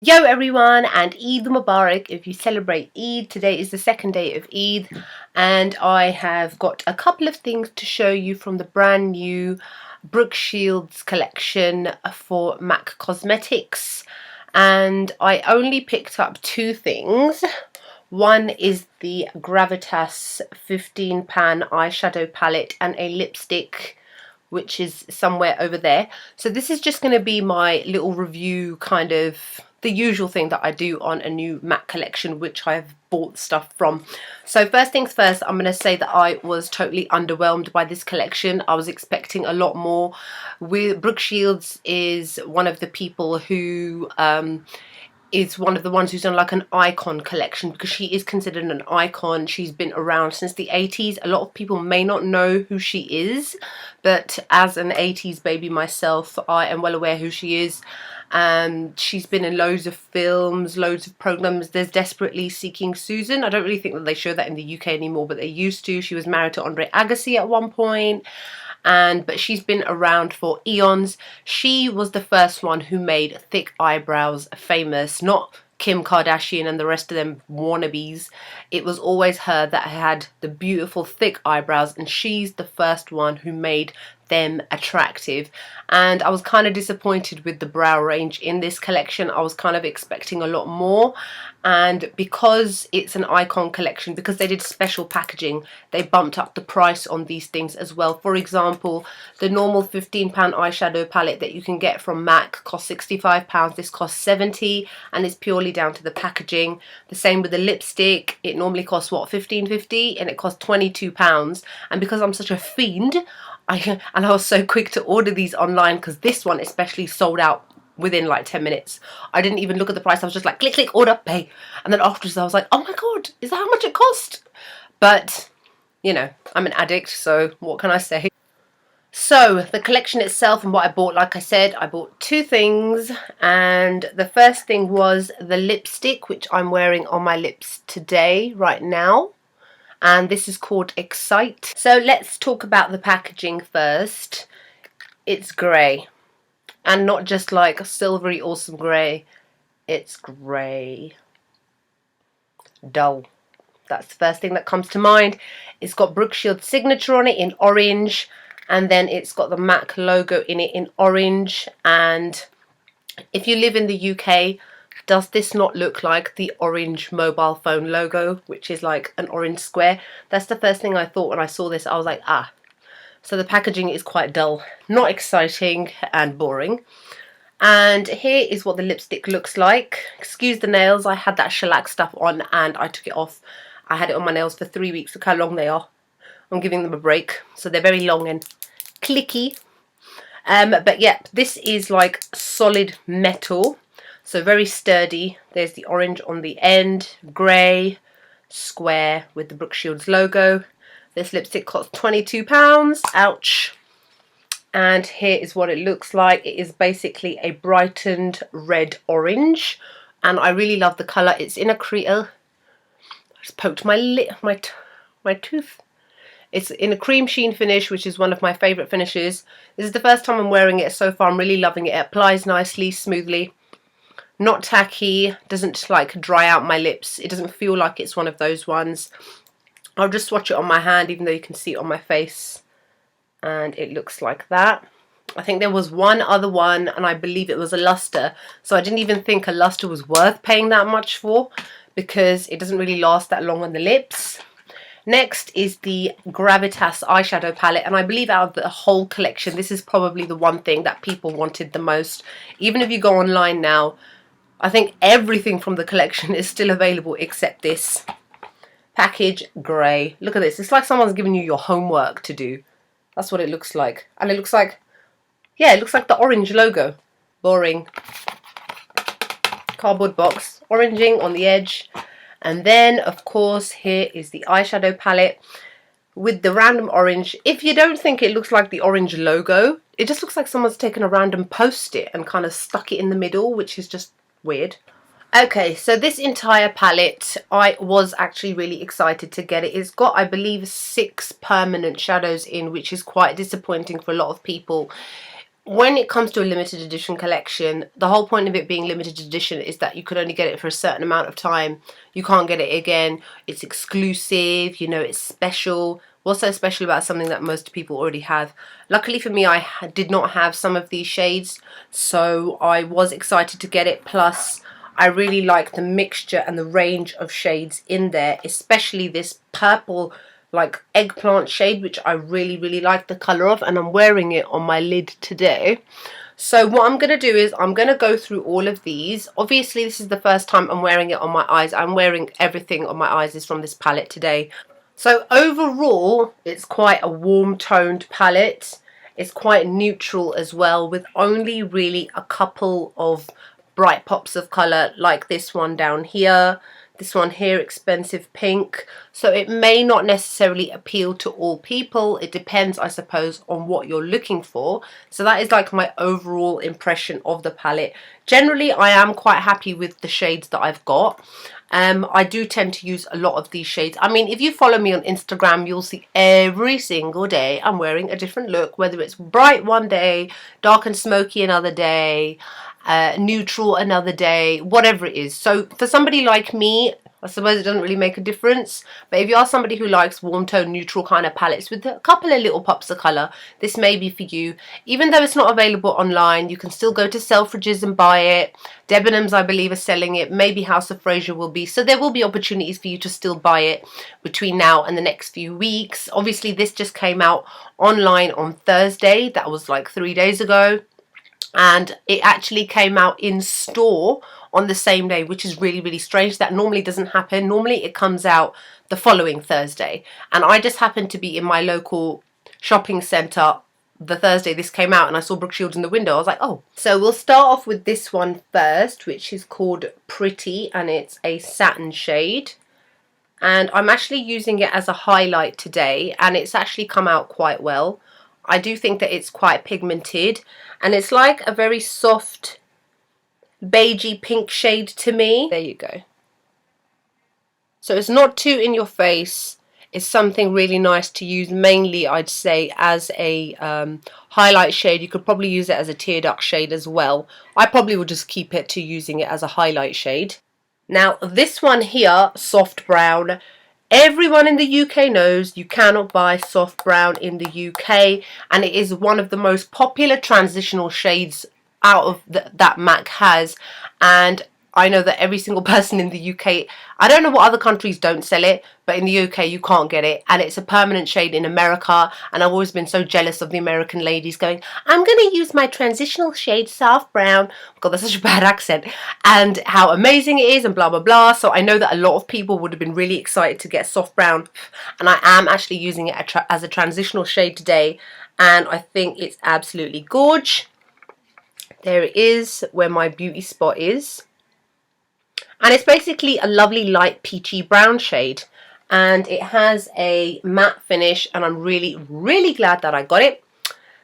Yo everyone, and Eid Mubarak if you celebrate Eid. Today is the second day of Eid and I have got a couple of things to show you from the brand new Brooke Shields collection for MAC Cosmetics, and I only picked up two things. One is the Gravitas 15 pan eyeshadow palette and a lipstick which is somewhere over there. So this is just going to be my little review, kind of the usual thing that I do on a new MAC collection which I've bought stuff from. So first things first, I'm going to say that I was totally underwhelmed by this collection. I was expecting a lot more. Brooke Shields is one of the people who is one of the ones who's done like an icon collection, because she is considered an icon. She's been around since the 80s. A lot of people may not know who she is, but as an 80s baby myself, I am well aware who she is. And she's been in loads of films, loads of programs. There's Desperately Seeking Susan. I don't really think that they show that in the UK anymore, but they used to. She was married to Andre Agassi at one point. But she's been around for eons. She was the first one who made thick eyebrows famous, not Kim Kardashian and the rest of them wannabes. It was always her that had the beautiful thick eyebrows, and she's the first one who made them attractive. And I was kind of disappointed with the brow range in this collection. I was kind of expecting a lot more, and because it's an icon collection, because they did special packaging, they bumped up the price on these things as well. For example, the normal £15 eyeshadow palette that you can get from MAC costs £65. This costs £70, and it's purely down to the packaging. The same with the lipstick. It normally costs what, £15.50, and it costs £22. And because I'm such a fiend, I was so quick to order these online, because this one especially sold out within like 10 minutes. I didn't even look at the price. I was just like, click, click, order, pay. And then afterwards I was like, oh my god, is that how much it cost? But, you know, I'm an addict, so what can I say? So, the collection itself and what I bought, like I said, I bought two things. And the first thing was the lipstick, which I'm wearing on my lips today, right now. And this is called Excite. So let's talk about the packaging first. It's grey. And not just like a silvery awesome grey. It's grey. Dull. That's the first thing that comes to mind. It's got Brooke Shields' signature on it in orange. And then it's got the MAC logo in it in orange. And if you live in the UK, does this not look like the orange mobile phone logo, which is like an orange square? That's the first thing I thought when I saw this. I was like, ah. So the packaging is quite dull, not exciting, and boring. And here is what the lipstick looks like. Excuse the nails, I had that shellac stuff on and I took it off. I had it on my nails for 3 weeks. Look how long they are. I'm giving them a break. So they're very long and clicky. But yeah, this is like solid metal. So very sturdy. There's the orange on the end, grey, square with the Brooke Shields logo. This lipstick costs £22. Ouch. And here is what it looks like. It is basically a brightened red orange. And I really love the colour. It's in a cream. I just poked my lip, my tooth. It's in a cream sheen finish, which is one of my favourite finishes. This is the first time I'm wearing it so far. I'm really loving it. It applies nicely, smoothly. Not tacky, doesn't like dry out my lips. It doesn't feel like it's one of those ones. I'll just swatch it on my hand, even though you can see it on my face. And it looks like that. I think there was one other one, and I believe it was a luster. So I didn't even think a luster was worth paying that much for, because it doesn't really last that long on the lips. Next is the Gravitas eyeshadow palette, and I believe out of the whole collection, this is probably the one thing that people wanted the most. Even if you go online now, I think everything from the collection is still available except this. Package grey. Look at this. It's like someone's giving you your homework to do. That's what it looks like. And it looks like, yeah, it looks like the orange logo. Boring. Cardboard box. Oranging on the edge. And then, of course, here is the eyeshadow palette with the random orange. If you don't think it looks like the orange logo, it just looks like someone's taken a random post-it and kind of stuck it in the middle, which is just weird. Okay, so this entire palette, I was actually really excited to get it. It's got, I believe, 6 permanent shadows in, which is quite disappointing for a lot of people. when it comes to a limited edition collection, the whole point of it being limited edition is that you could only get it for a certain amount of time. You can't get it again. It's exclusive, you know, it's special. What's so special about something that most people already have? Luckily for me, I did not have some of these shades, so I was excited to get it. Plus, I really like the mixture and the range of shades in there, especially this purple like eggplant shade, which I really like the colour of, and I'm wearing it on my lid today. So what I'm going to do is I'm going to go through all of these. Obviously this is the first time I'm wearing it on my eyes. I'm wearing everything on my eyes is from this palette today. So overall it's quite a warm toned palette. It's quite neutral as well, with only really a couple of bright pops of colour, like this one down here. This one here, expensive pink. So it may not necessarily appeal to all people. It depends, I suppose, on what you're looking for. So that is like my overall impression of the palette. Generally, I am quite happy with the shades that I've got. I do tend to use a lot of these shades. I mean, if you follow me on Instagram, you'll see every single day I'm wearing a different look, whether it's bright one day, dark and smoky another day, neutral another day, whatever it is. So for somebody like me, I suppose it doesn't really make a difference, but if you are somebody who likes warm tone neutral kind of palettes with a couple of little pops of colour, this may be for you. Even though it's not available online, you can still go to Selfridges and buy it. Debenhams, I believe, are selling it. Maybe House of Fraser will be. So there will be opportunities for you to still buy it between now and the next few weeks. Obviously this just came out online on Thursday. That was like 3 days ago. And it actually came out in store on the same day, which is really strange. That normally doesn't happen. Normally it comes out the following Thursday, and I just happened to be in my local shopping centre the Thursday this came out, and I saw Brooke Shields in the window. I was like, oh. So we'll start off with this one first, which is called Pretty, and it's a satin shade, and I'm actually using it as a highlight today, and it's actually come out quite well. I do think that it's quite pigmented, and it's like a very soft beigey pink shade to me. There you go. So it's not too in your face. It's something really nice to use, mainly I'd say as a highlight shade. You could probably use it as a tear duct shade as well. I probably would just keep it to using it as a highlight shade. Now this one here, soft brown. Everyone in the UK knows you cannot buy soft brown in the UK, and it is one of the most popular transitional shades out of that MAC has. And I know that every single person in the UK, I don't know what other countries don't sell it, but in the UK you can't get it, and it's a permanent shade in America. And I've always been so jealous of the American ladies going, I'm going to use my transitional shade soft brown. God, that's such a bad accent. And how amazing it is and blah blah blah. So I know that a lot of people would have been really excited to get soft brown, and I am actually using it as a transitional shade today, and I think it's absolutely gorge. There it is, where my beauty spot is. And it's basically a lovely light peachy brown shade, and it has a matte finish, and I'm really glad that I got it.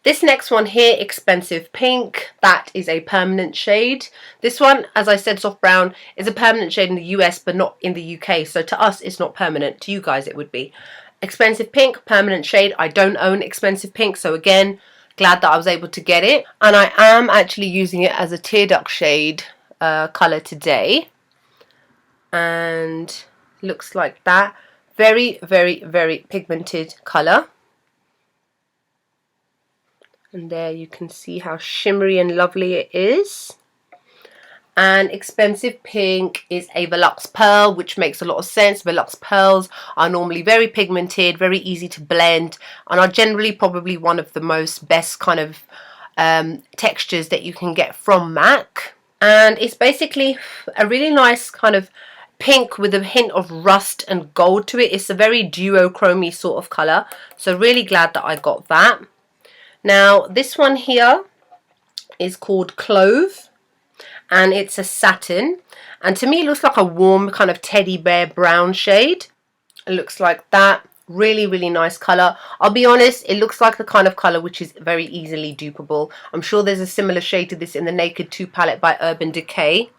This next one here, expensive pink, that is a permanent shade. This one, as I said, soft brown, is a permanent shade in the US but not in the UK, so to us it's not permanent. To you guys it would be. Expensive pink, permanent shade. I don't own expensive pink, so again, glad that I was able to get it. And I am actually using it as a tear duct shade colour today. And looks like that. Very pigmented colour. And there you can see how shimmery and lovely it is. And expensive pink is a Velux pearl, which makes a lot of sense. Velux pearls are normally very pigmented, very easy to blend, and are generally probably one of the most best kind of textures that you can get from MAC. And it's basically a really nice kind of pink with a hint of rust and gold to it. It's a very duochrome sort of colour, so really glad that I got that. Now this one here is called Clove, and it's a satin, and to me it looks like a warm kind of teddy bear brown shade. It looks like that. Really nice colour. I'll be honest, it looks like the kind of colour which is very easily dupable. I'm sure there's a similar shade to this in the Naked 2 palette by Urban Decay.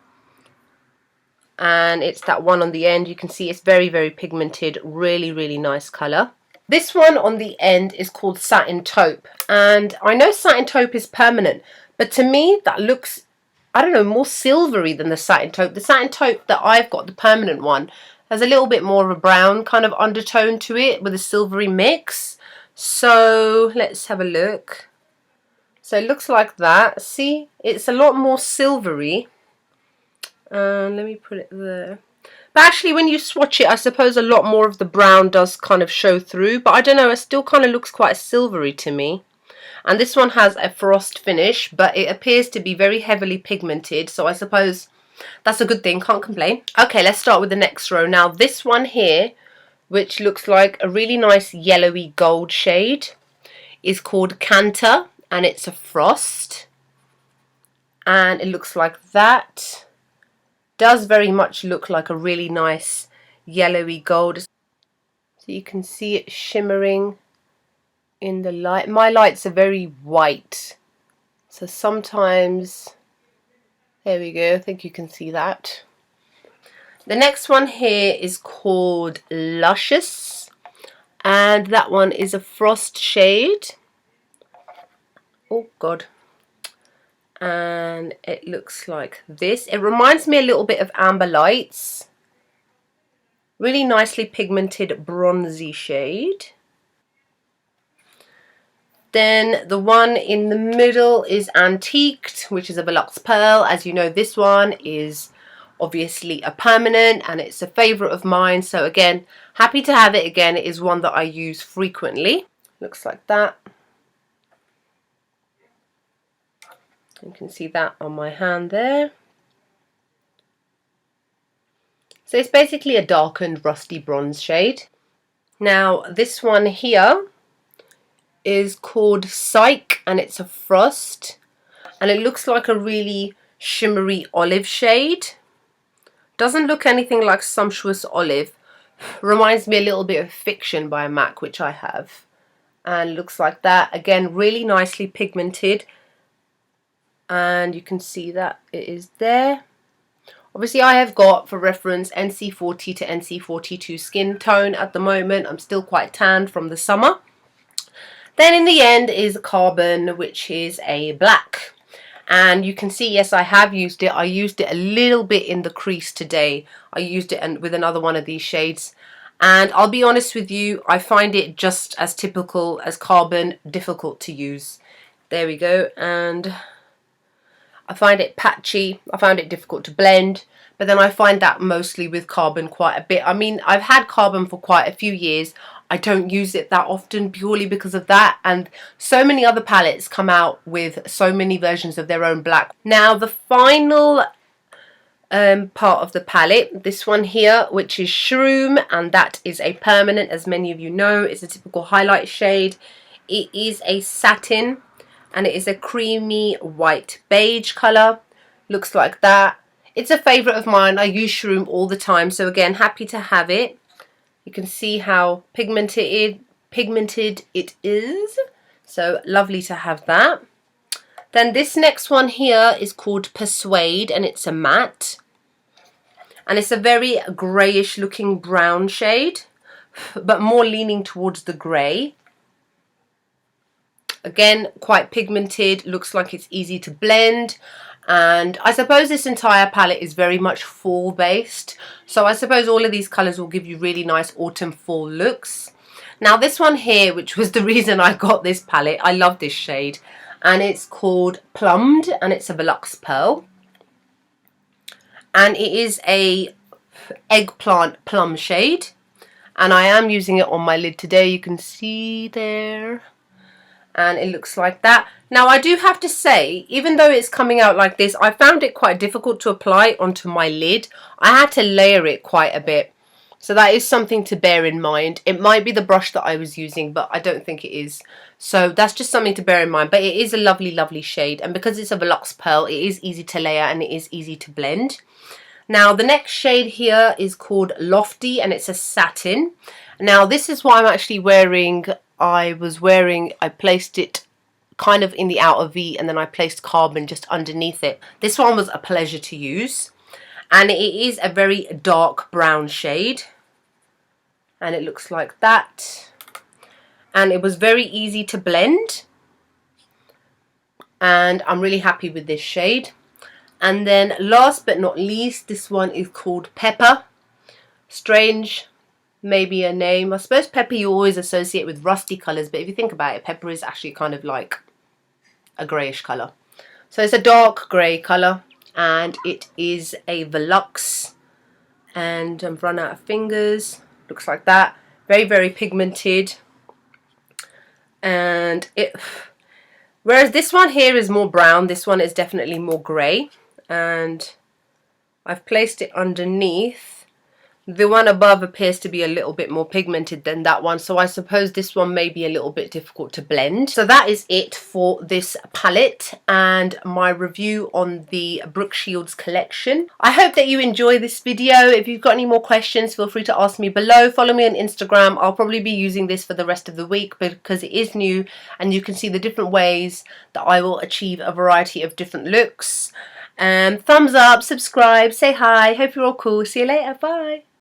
And it's that one on the end. You can see it's very pigmented. Really nice colour. This one on the end is called Satin Taupe, and I know Satin Taupe is permanent, but to me that looks, I don't know, more silvery than the Satin Taupe. The Satin Taupe that I've got, the permanent one, has a little bit more of a brown kind of undertone to it with a silvery mix. So let's have a look. So it looks like that. See, it's a lot more silvery. Let me put it there. But actually, when you swatch it, I suppose a lot more of the brown does kind of show through. But I don't know, it still kind of looks quite silvery to me. And this one has a frost finish, but it appears to be very heavily pigmented. So I suppose that's a good thing, can't complain. Okay, let's start with the next row. Now, this one here, which looks like a really nice yellowy gold shade, is called Canter, and it's a frost. And it looks like that. Does very much look like a really nice yellowy gold. So you can see it shimmering in the light. My lights are very white, so sometimes, there we go, I think you can see that. The next one here is called Luscious, and that one is a frost shade. Oh god. And it looks like this. It reminds me a little bit of Amber Lights. Really nicely pigmented bronzy shade. Then the one in the middle is Antiqued, which is a Volux Pearl. As you know, this one is obviously a permanent and it's a favourite of mine. So again, happy to have it again. It is one that I use frequently. Looks like that. You can see that on my hand there. So it's basically a darkened rusty bronze shade. Now this one here is called Psych, and it's a frost, and it looks like a really shimmery olive shade. Doesn't look anything like Sumptuous Olive. Reminds me a little bit of Fiction by MAC, which I have, and looks like that. Again, really nicely pigmented, and you can see that it is there. Obviously I have got, for reference, NC40 to NC42 skin tone at the moment. I'm still quite tanned from the summer. Then in the end is Carbon, which is a black. And you can see, yes, I have used it. I used it a little bit in the crease today. I used it with another one of these shades. And I'll be honest with you, I find it just as typical as Carbon, difficult to use. There we go. And I find it patchy, I found it difficult to blend, but then I find that mostly with Carbon quite a bit. I mean, I've had Carbon for quite a few years. I don't use it that often purely because of that, and so many other palettes come out with so many versions of their own black. Now the final part of the palette, this one here, which is Shroom, and that is a permanent, as many of you know. It's a typical highlight shade. It is a satin, and it is a creamy white beige colour. Looks like that. It's a favourite of mine. I use Shroom all the time, so again, happy to have it. You can see how pigmented it is, so lovely to have that. Then this next one here is called Persuade, and it's a matte, and it's a very greyish looking brown shade, but more leaning towards the grey. Again, quite pigmented, looks like it's easy to blend, and I suppose this entire palette is very much fall based, so I suppose all of these colours will give you really nice autumn fall looks. Now this one here, which was the reason I got this palette, I love this shade, and it's called Plumbed, and it's a Volux Pearl, and it is a eggplant plum shade, and I am using it on my lid today. You can see there, and it looks like that. Now I do have to say, even though it's coming out like this, I found it quite difficult to apply onto my lid. I had to layer it quite a bit, so that is something to bear in mind. It might be the brush that I was using, but I don't think it is, so that's just something to bear in mind. But it is a lovely, lovely shade, and because it's a Volux Pearl, it is easy to layer and it is easy to blend. Now the next shade here is called Lofty, and it's a satin. Now this is what I'm actually wearing. I placed it kind of in the outer V, and then I placed Carbon just underneath it. This one was a pleasure to use, and it is a very dark brown shade, and it looks like that. and it was very easy to blend, and I'm really happy with this shade. And then last but not least, this one is called Pepper. Strange, maybe a name. I suppose pepper you always associate with rusty colours, but if you think about it, pepper is actually kind of like a greyish colour. So it's a dark grey colour, and it is a Velux, and I've run out of fingers. Looks like that. Very, very pigmented. And whereas this one here is more brown, this one is definitely more grey, and I've placed it underneath. The one above appears to be a little bit more pigmented than that one, so I suppose this one may be a little bit difficult to blend. So that is it for this palette and my review on the Brooke Shields collection. I hope that you enjoy this video. If you've got any more questions, feel free to ask me below. Follow me on Instagram. I'll probably be using this for the rest of the week because it is new, and you can see the different ways that I will achieve a variety of different looks. Thumbs up, subscribe, say hi. Hope you're all cool. See you later. Bye.